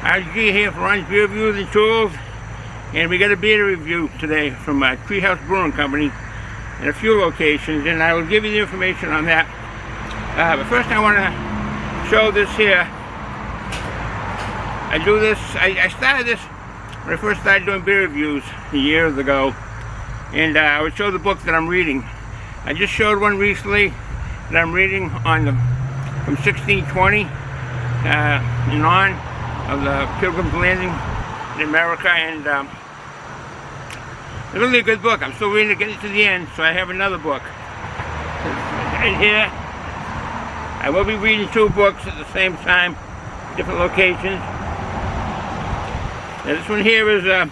RG here for Ron's Beer Reviews and Tools, and we got a beer review today from Treehouse Brewing Company in a few locations, and I will give you the information on that. But first I want to show this here. I started this when I first started doing beer reviews years ago, and I would show the books that I'm reading. I just showed one recently that I'm reading on from 1620 and on, of the Pilgrim's Landing in America, and it's really a good book. I'm still reading it, getting to the end, so I have another book right here. I will be reading two books at the same time, different locations. Now this one here is the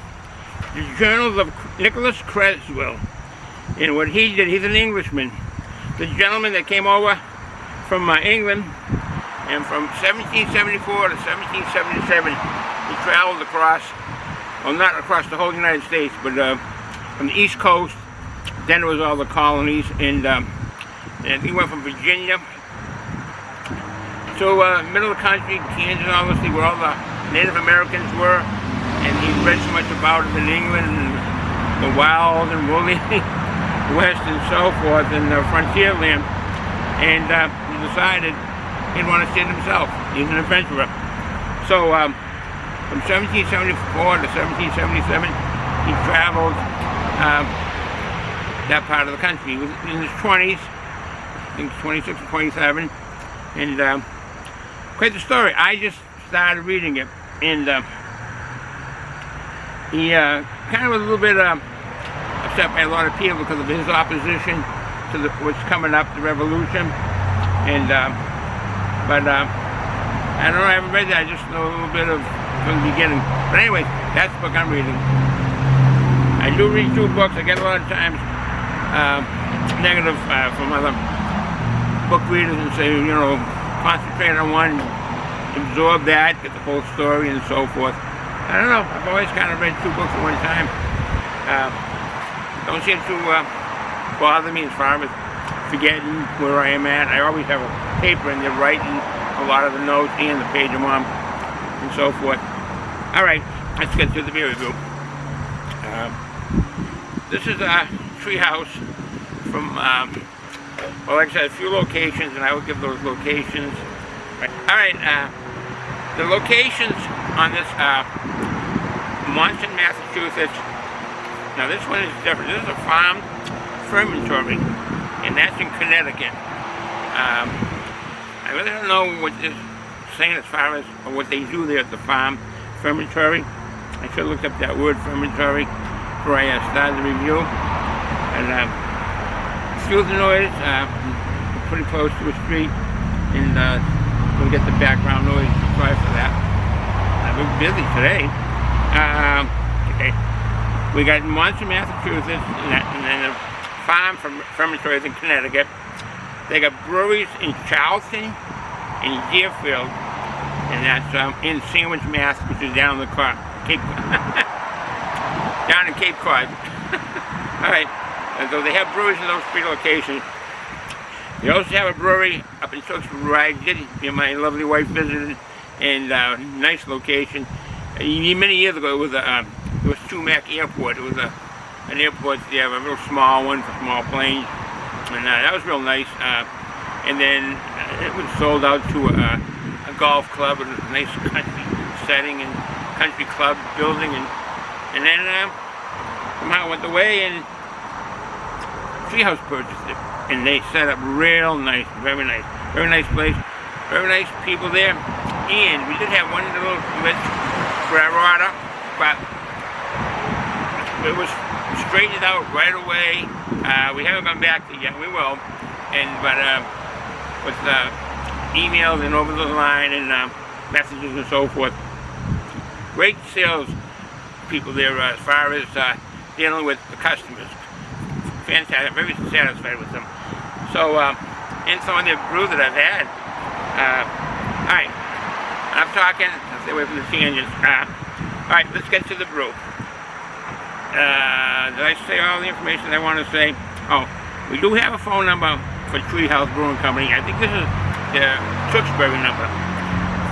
Journals of Nicholas Creswell, and what he did, he's an Englishman. The gentleman that came over from England, and from 1774 to 1777, he traveled across, well, not across the whole United States, but from the East Coast. Then it was all the colonies, and he went from Virginia to middle of the country, Kansas, obviously, where all the Native Americans were, and he read so much about it in England, and the wild and woolly West and so forth, and the frontier land, and he decided he'd want to see it himself. He's an adventurer. So from 1774 to 1777, he traveled that part of the country. He was in his 20s, I think 26 or 27, and quite the story. I just started reading it, and he kind of was a little bit upset by a lot of people because of his opposition to what's coming up, the revolution, and but I don't know, I haven't read that. I just know a little bit of from the beginning. But anyway, that's the book I'm reading. I do read two books. I get a lot of times negative from other book readers and say, you know, concentrate on one, absorb that, get the whole story and so forth. I don't know. I've always kind of read two books at one time. Don't seem to bother me as far as forgetting where I am at. I always have a paper in there writing a lot of the notes and the page I'm on and so forth. Alright, let's get to the beer review. This is a Treehouse from, well, like I said, a few locations, and I will give those locations. Alright, the locations on this Monson, Massachusetts. Now this one is different. This is a farm fermentory, and that's in Connecticut. I really don't know what this is saying as far as what they do there at the farm fermentory. I should have looked up that word, fermentory, before I started the review. And excuse the noise, we're pretty close to a street, and we'll get the background noise. Sorry for that. I've been busy today. Okay. We got Monson, Massachusetts, and then a farm fermentories in Connecticut. They got breweries in Charleston and Deerfield, and that's in Sandwich, Mass, which is down the Cape down in Cape Cod. All right, and so they have breweries in those three locations. They also have a brewery up in Tewksbury, where I did. My lovely wife visited, and nice location. Many years ago, it was Sumac Airport. It was an airport there, a real small one for small planes. And that was real nice, and then it was sold out to a golf club with a nice country setting and country club building, and then somehow it went away, and Treehouse purchased it, and they set up real nice, very nice place, very nice people there, and we did have one little glitch for our order, but it was straightened out right away. We haven't gone back to it yet. We will, but with emails and over the line and messages and so forth. Great sales people there as far as dealing with the customers. Fantastic, very satisfied with them. So, and some of the brews that I've had. All right, I'm talking. I'll stay away from the tangents. All right, let's get to the brew. Did I say all the information I want to say? Oh, we do have a phone number for Treehouse Brewing Company. I think this is the Tewksbury number.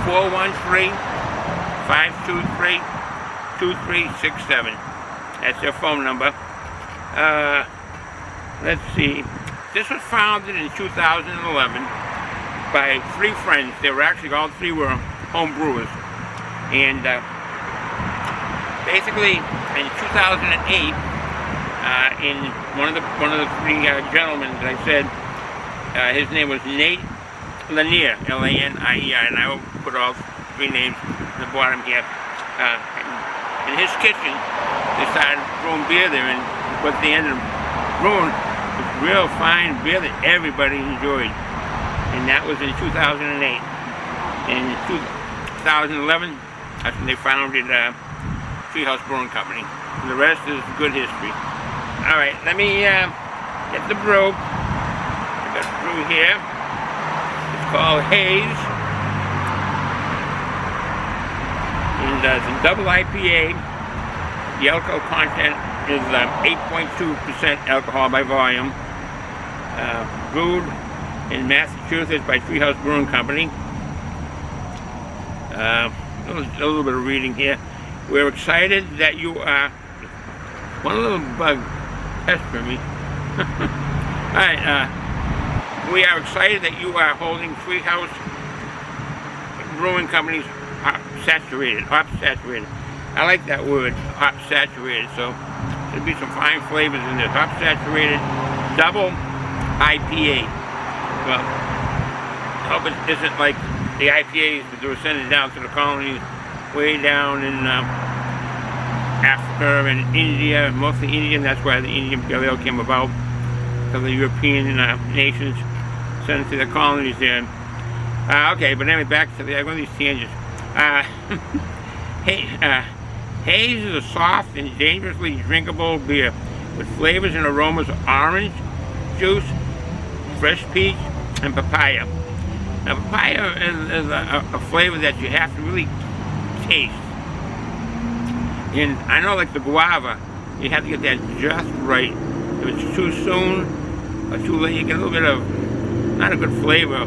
413 523-2367. That's their phone number. Let's see. This was founded in 2011 by 3 friends. They were actually, all 3 were home brewers. And basically, in 2008, in one of the 3 gentlemen that I said, his name was Nate Lanier, L-A-N-I-E-R, and I will put all 3 names at the bottom here. In his kitchen, they started brewing beer there, and what they ended up brewing was real fine beer that everybody enjoyed. And that was in 2008. In 2011, that's when they founded Treehouse Brewing Company. And the rest is good history. Alright, let me get the brew. I got the brew here. It's called Haze. And it's a double IPA. The alcohol content is 8.2% alcohol by volume. Brewed in Massachusetts by Treehouse Brewing Company. A little bit of reading here. We're excited that you are... One little bug pestering me. Alright, we are excited that you are holding Treehouse Brewing Company's hop saturated. I like that word, hop saturated. So there'll be some fine flavors in this. Hop saturated double IPA. Well, I hope it isn't like the IPAs that they were sending down to the colonies way down in Africa and India, mostly Indian. That's why the Indian Pale Ale came about, because the European nations sent it to the colonies there. Okay, but anyway, back to one of these tangents. Haze is a soft and dangerously drinkable beer with flavors and aromas of orange juice, fresh peach, and papaya. Now, papaya is a flavor that you have to really taste. And I know, like the guava, you have to get that just right. If it's too soon or too late, you get a little bit of not a good flavor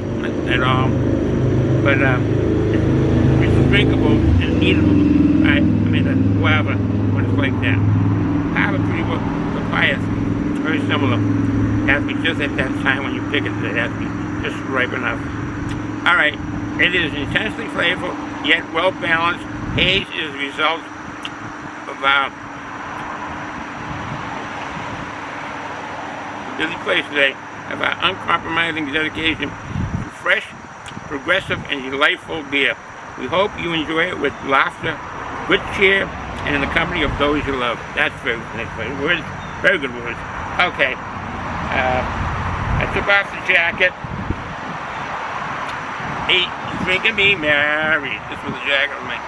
at all. But it's drinkable and eatable. Right? I mean, the guava, when it's like that. Papaya is very similar. It has to be just at that time when you pick it. It has to be just ripe enough. Alright, it is intensely flavorful, yet well balanced. Haze is a result of our busy place today, of our uncompromising dedication to fresh, progressive, and delightful beer. We hope you enjoy it with laughter, good cheer, and in the company of those you love. That's very nice words. Very good words. Okay. I took off the jacket. He's drinking me married. This was the jacket of my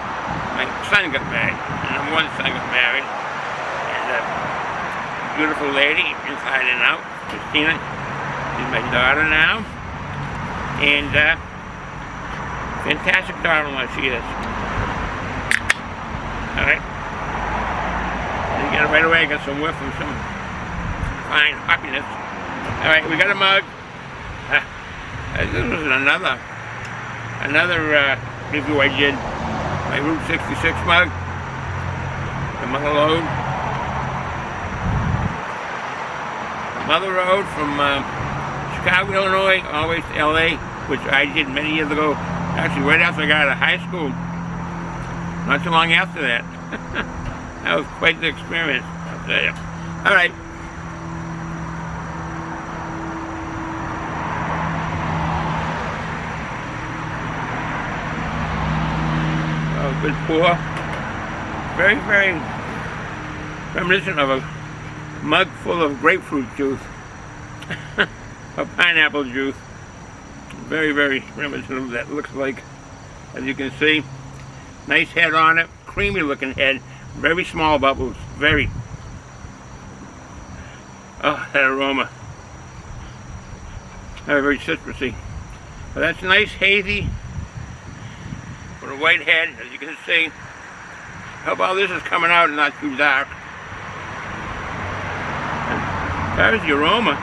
son got married. And one son got married. And beautiful lady, inside and out. Christina. She's my daughter now. And fantastic daughter-in-law she is. Alright. You got it right away. I got some whiff from some fine hoppiness. Alright, we got a mug. This was another review I did. My Route 66 mug. The Mother Road. Mother Road from Chicago, Illinois, all the way to LA, which I did many years ago. Actually, right after I got out of high school. Not too long after that. That was quite the experience, I'll tell you. Alright. Good pour. Very, very reminiscent of a mug full of grapefruit juice. Or pineapple juice. Very, very reminiscent of that. Looks like, as you can see, nice head on it. Creamy looking head. Very small bubbles. Very. Oh, that aroma. Very, very citrusy. But that's nice, hazy. With a white head, as you can see. How about this is coming out and not too dark? There's the aroma.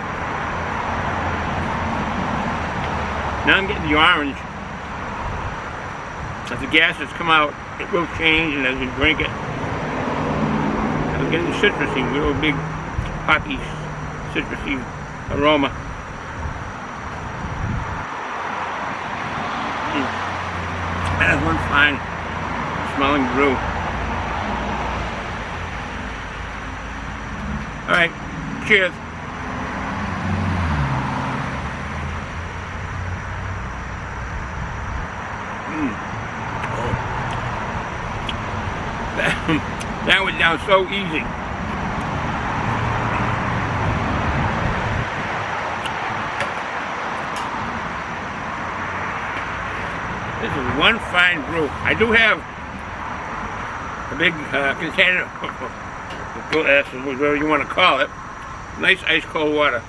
Now I'm getting the orange. as the gases come out, it will change, and as we drink it, it'll get the citrusy, real big hoppy citrusy aroma. That's one fine smelling brew. Alright, cheers. That went down so easy. This is one fine brew. I do have a big container, whatever you want to call it. Nice ice cold water.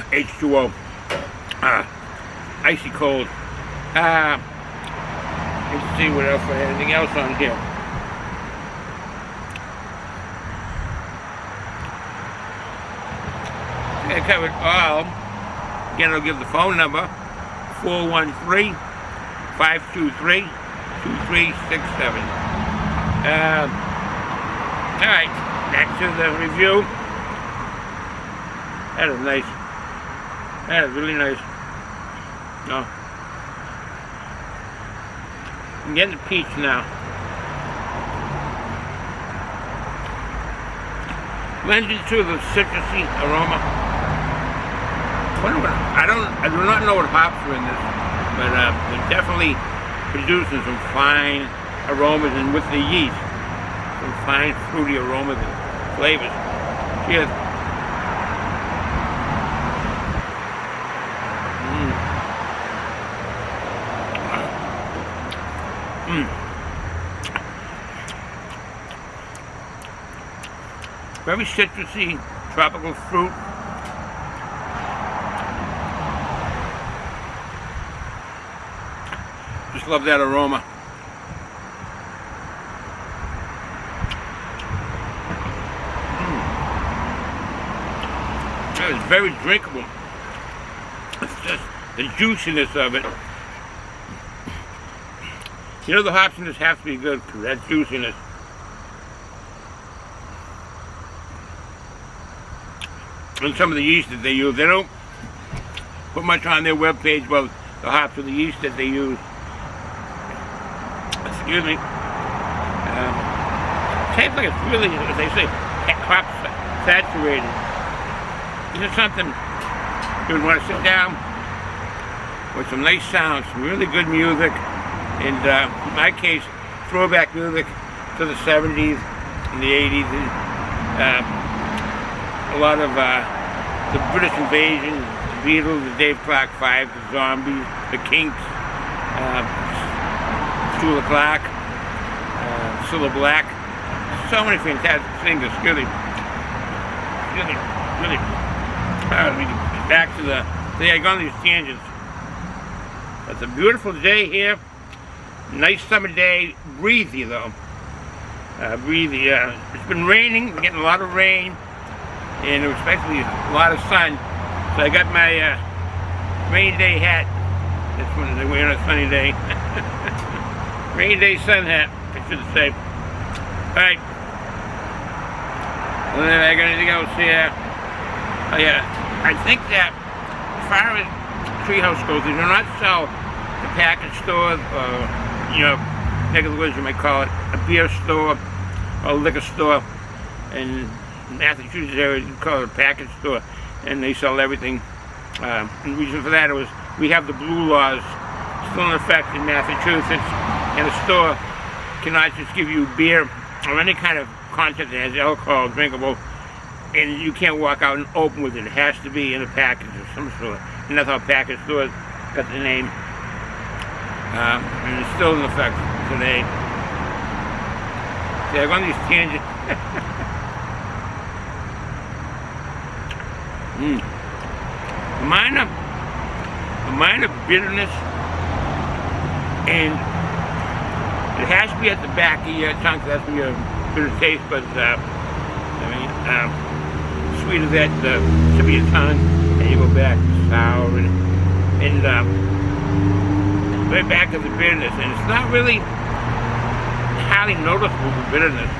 H2O. Icy cold. Let's see what else, anything else on here. I think I covered all. Again, I'll give the phone number, 413-523-2367. Alright, back to the review. That is nice. That is really nice. Oh. I'm getting the peach now. Blends into the citrusy aroma. I do not know what hops are in this, but they're definitely producing some fine aromas, and with the yeast, some fine fruity aromas and flavors. Cheers. Very citrusy, tropical fruit. Just love that aroma. That is very drinkable. It's just the juiciness of it. You know, the hops in this have to be good because that juiciness. And some of the yeast that they use, they don't put much on their webpage about the hops or the yeast that they use. Excuse me. Tastes like it's really, as they say, hop saturated. This is something you would want to sit down with some nice sounds, some really good music, and in my case, throwback music to the 70s and the 80s, and a lot of the British Invasion, the Beatles, the Dave Clark Five, the Zombies, the Kinks, Shula Clark, Cilla Black. So many fantastic singers, really. Back to the, I go on these tangents. It's a beautiful day here. Nice summer day, breezy though. Breezy. It's been raining, we're getting a lot of rain, and especially a lot of sun. So I got my rainy day hat. This one is wearing a sunny day. Rainy day sun hat, I should say. Alright. I got anything else here? Oh yeah, I think that as far as Treehouse goes, they do not sell the package stores, or, you know, regular words you might call it, a beer store or a liquor store. In Massachusetts area, you call it a package store, and they sell everything. And the reason for that was we have the blue laws still in effect in Massachusetts, and a store cannot just give you beer or any kind of content that has alcohol drinkable, and you can't walk out and open with it. It has to be in a package of some sort. And that's how package stores got the name. And it's still in effect today. See, I've gone on these tangents. A minor bitterness, and it has to be at the back of your tongue. That's be a bitter taste, but sweet as that should be your tongue, and you go back sour, and right back to the bitterness, and it's not really highly noticeable, the bitterness.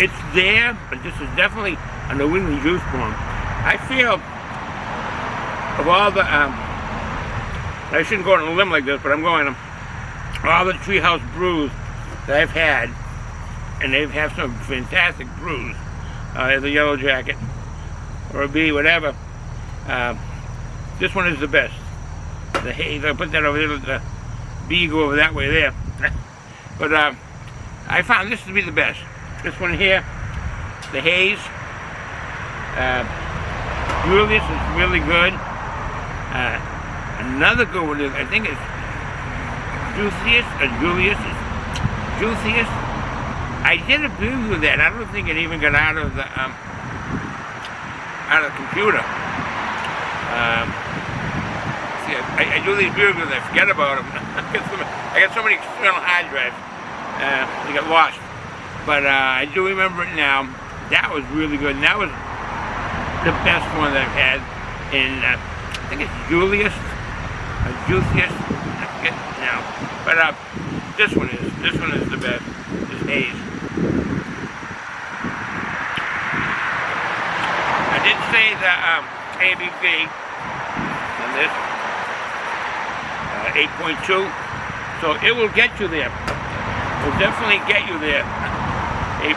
It's there, but this is definitely a New England juice bomb. I feel of all the, I shouldn't go on a limb like this, but I'm going to, all the Treehouse brews that I've had, and they've had some fantastic brews, the Yellow Jacket, or a B, whatever, this one is the best. The haze, I'll put that over there, let the B go over that way there. But I found this to be the best. This one here, the haze, Julius is really good. Another good one is, I think it's Juiciest, or Julius is Juiciest. I did a preview of that. I don't think it even got out of the computer. See, I do these reviews and I forget about them. I got so many external hard drives, they get lost. But I do remember it now. That was really good. And that was the best one that I've had. And I think it's Juiciest. I forget now. But this one is the best. This haze. I did say the ABV on this 8.2. So it will get you there. It will definitely get you there. 8.2,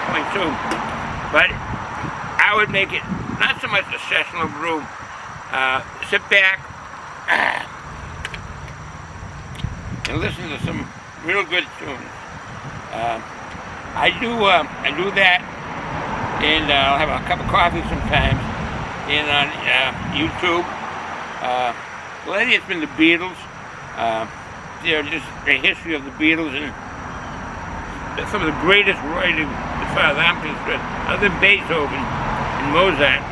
but I would make it not so much a sessional brew. Sit back and listen to some real good tunes. I do that, and I'll have a cup of coffee sometimes. And on YouTube, lately it's been the Beatles. They're just the history of the Beatles and some of the greatest writing, as far as I'm concerned, other than Beethoven and Mozart,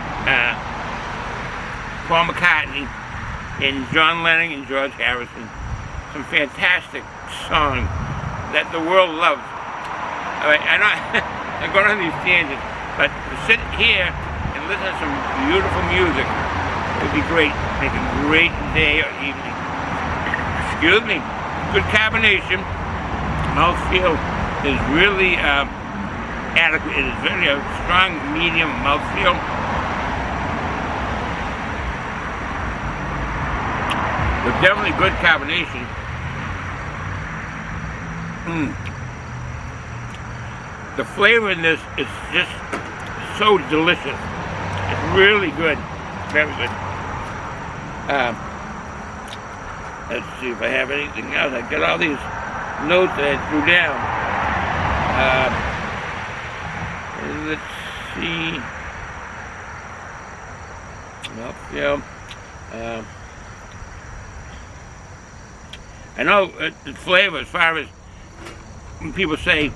Paul McCartney, and John Lennon and George Harrison. Some fantastic songs that the world loves. All right, I'm going on these tangents, but to sit here and listen to some beautiful music would be great. Make a great day or evening. Excuse me. Good carbonation. Mouthfeel is really adequate. It is very strong, medium mouthfeel. But definitely good carbonation. The flavor in this is just so delicious. It's really good. Very good. Let's see if I have anything else. I got all these notes that I threw down. Let's see. Well, yeah. I know the flavor, as far as when people say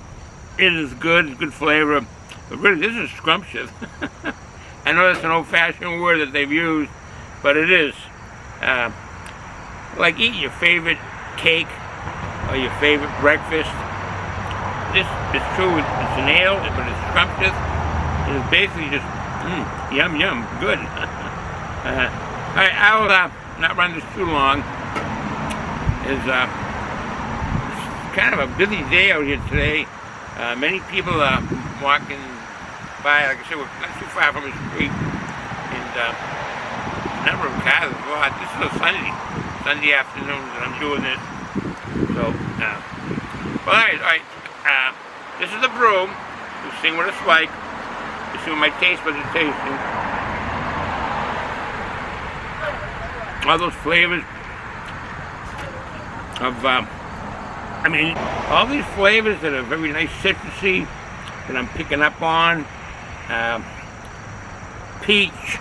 it is good flavor, but really this is scrumptious. I know that's an old-fashioned word that they've used, but it is. Like eating your favorite cake or your favorite breakfast. This is true, it's an ale, but it's scrumptious. It is basically just, yum, yum, good. Alright, I'll not run this too long. It's kind of a busy day out here today. Many people are walking by, like I said, we're not too far from the street. And a number of cars is a lot. This is a Sunday afternoon that I'm doing this. So, well, alright. This is the brew. You'll see what it's like. You'll see what my taste buds are tasting. All those flavors of, I mean, all these flavors that are very nice citrusy that I'm picking up on. Peach,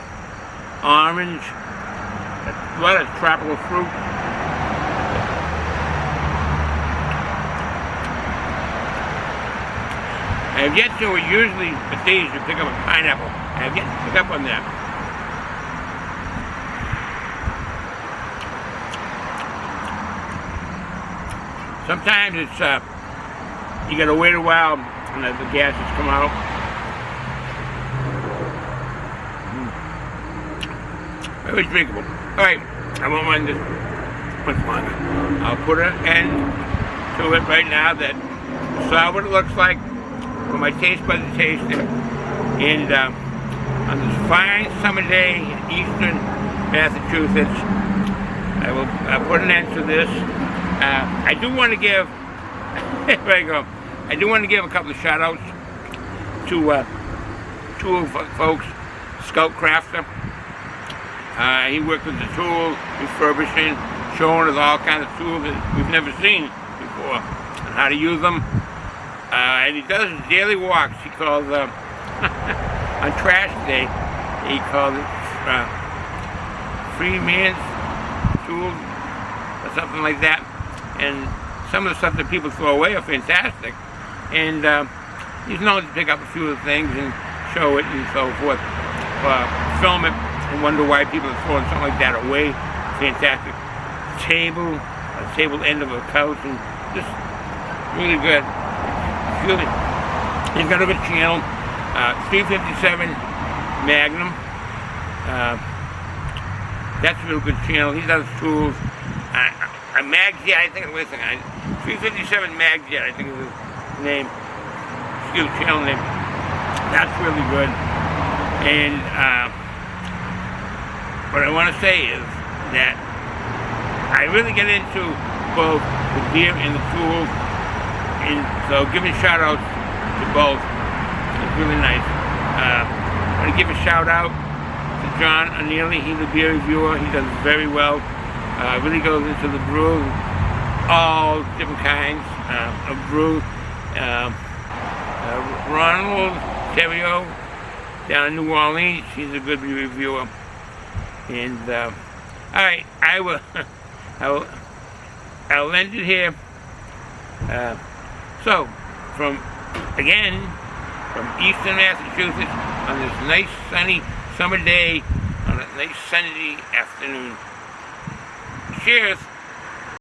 orange, a lot of tropical fruit. I have yet to, usually with these you pick up a pineapple. I have yet to pick up on that. Sometimes it's, you gotta wait a while and let the gases come out. Very drinkable. Alright, I won't run this much longer. I'll put an end to it right now that you saw what it looks like for my taste buds to taste it. And on this fine summer day in eastern Massachusetts, I'll put an end to this. I do want to give, there you go, I do want to give a couple of shout outs to two folks, Scout Crafter. He worked with the tools, refurbishing, showing us all kinds of tools that we've never seen before and how to use them. And he does his daily walks. He calls, on trash day, he calls it free man's tools or something like that. And some of the stuff that people throw away are fantastic. And he's known to pick up a few of the things and show it and so forth. Film it and wonder why people are throwing something like that away. Fantastic table, a table end of a couch, and just really good. Really, he's got a good channel, 357 Magnum. That's a real good channel. He does tools. Magjet, I think. Listen, 357 Magjet, I think is his name. Excuse me, channel name. That's really good. And what I want to say is that I really get into both the beer and the tools, and so giving shout outs to both is really nice. I want to give a shout out to John O'Neilly. He's a beer reviewer. He does very well. Really goes into the brew, all different kinds of brew. Ronald Terrio down in New Orleans, he's a good reviewer. And alright, I'll end it here. So, from eastern Massachusetts on this nice sunny summer day, on a nice Sunday afternoon. Cheers.